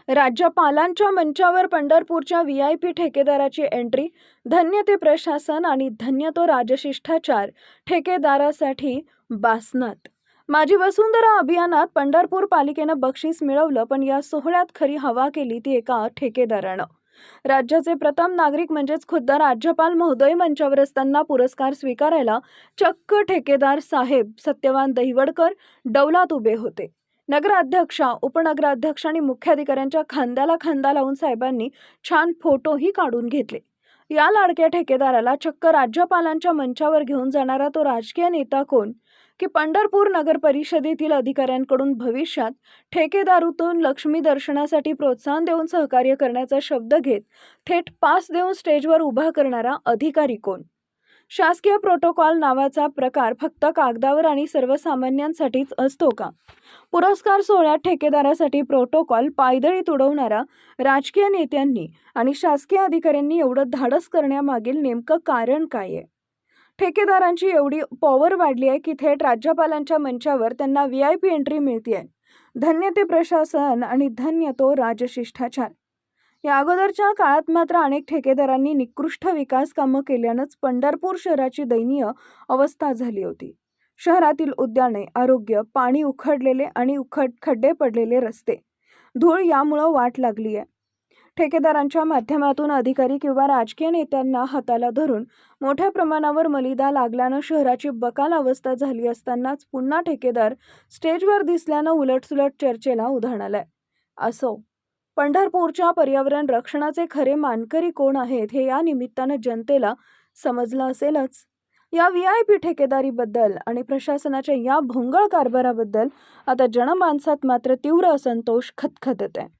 राज्यपालांच्या मंचावर पंढरपूरच्या व्हीआयपी ठेकेदाराची एंट्री. धन्य ते प्रशासन आणि धन्य तो राजशिष्टाचार. ठेकेदारासाठी बासनात. माझी वसुंधरा अभियानात पंढरपूर पालिकेनं बक्षीस मिळवलं, पण या सोहळ्यात खरी हवा केली ती एका ठेकेदारानं. राज्याचे प्रथम नागरिक म्हणजेच खुद्द राज्यपाल महोदय मंचावर असताना पुरस्कार स्वीकारायला चक्क ठेकेदार साहेब सत्यवान दहिवडकर डौलात उभे होते. नगराध्यक्षा, उपनगराध्यक्ष आणि मुख्याधिकाऱ्यांच्या खांद्याला खांदा लावून साहेबांनी छान फोटोही काढून घेतले. या लाडक्या ठेकेदाराला चक्क राज्यपालांच्या मंचावर घेऊन जाणारा तो राजकीय नेता कोण, की पंढरपूर नगर परिषदेतील अधिकाऱ्यांकडून भविष्यात ठेकेदारीतून लक्ष्मी दर्शनासाठी प्रोत्साहन देऊन सहकार्य करण्याचा शब्द घेत थेट पास देऊन स्टेजवर उभा करणारा अधिकारी कोण? शासकीय प्रोटोकॉल नावाचा प्रकार फक्त कागदावर आणि सर्वसामान्यांसाठीच असतो का? पुरस्कार सोहळ्यात ठेकेदारासाठी प्रोटोकॉल पायदळी तुडवणारा राजकीय नेत्यांनी आणि शासकीय अधिकाऱ्यांनी एवढं धाडस करण्यामागील नेमकं कारण काय आहे? ठेकेदारांची एवढी पॉवर वाढली आहे की थेट राज्यपालांच्या मंचावर त्यांना व्हीआयपी एंट्री मिळतेय. धन्य ते प्रशासन आणि धन्य तो राजशिष्टाचार. या अगोदरच्या काळात मात्र अनेक ठेकेदारांनी निकृष्ट विकास कामं केल्यानंच पंढरपूर शहराची दयनीय अवस्था झाली होती. शहरातील उद्याने, आरोग्य, पाणी उखडलेले आणि खड्डे पडलेले रस्ते, धूळ यामुळं वाट लागली आहे. ठेकेदारांच्या माध्यमातून अधिकारी किंवा राजकीय नेत्यांना हाताला धरून मोठ्या प्रमाणावर मलिदा लागल्यानं शहराची बकाल अवस्था झाली असतानाच पुन्हा ठेकेदार स्टेजवर दिसल्यानं उलटसुलट चर्चेला उधाण आलंय. असो, पंढरपूरच्या पर्यावरण रक्षणाचे खरे मानकरी कोण आहेत हे या निमित्तानं जनतेला समजलं असेलच. या व्हीआयपी ठेकेदारीबद्दल आणि प्रशासनाच्या या भोंगळ कारभाराबद्दल आता जनमानसात मात्र तीव्र असंतोष खदखदत आहे.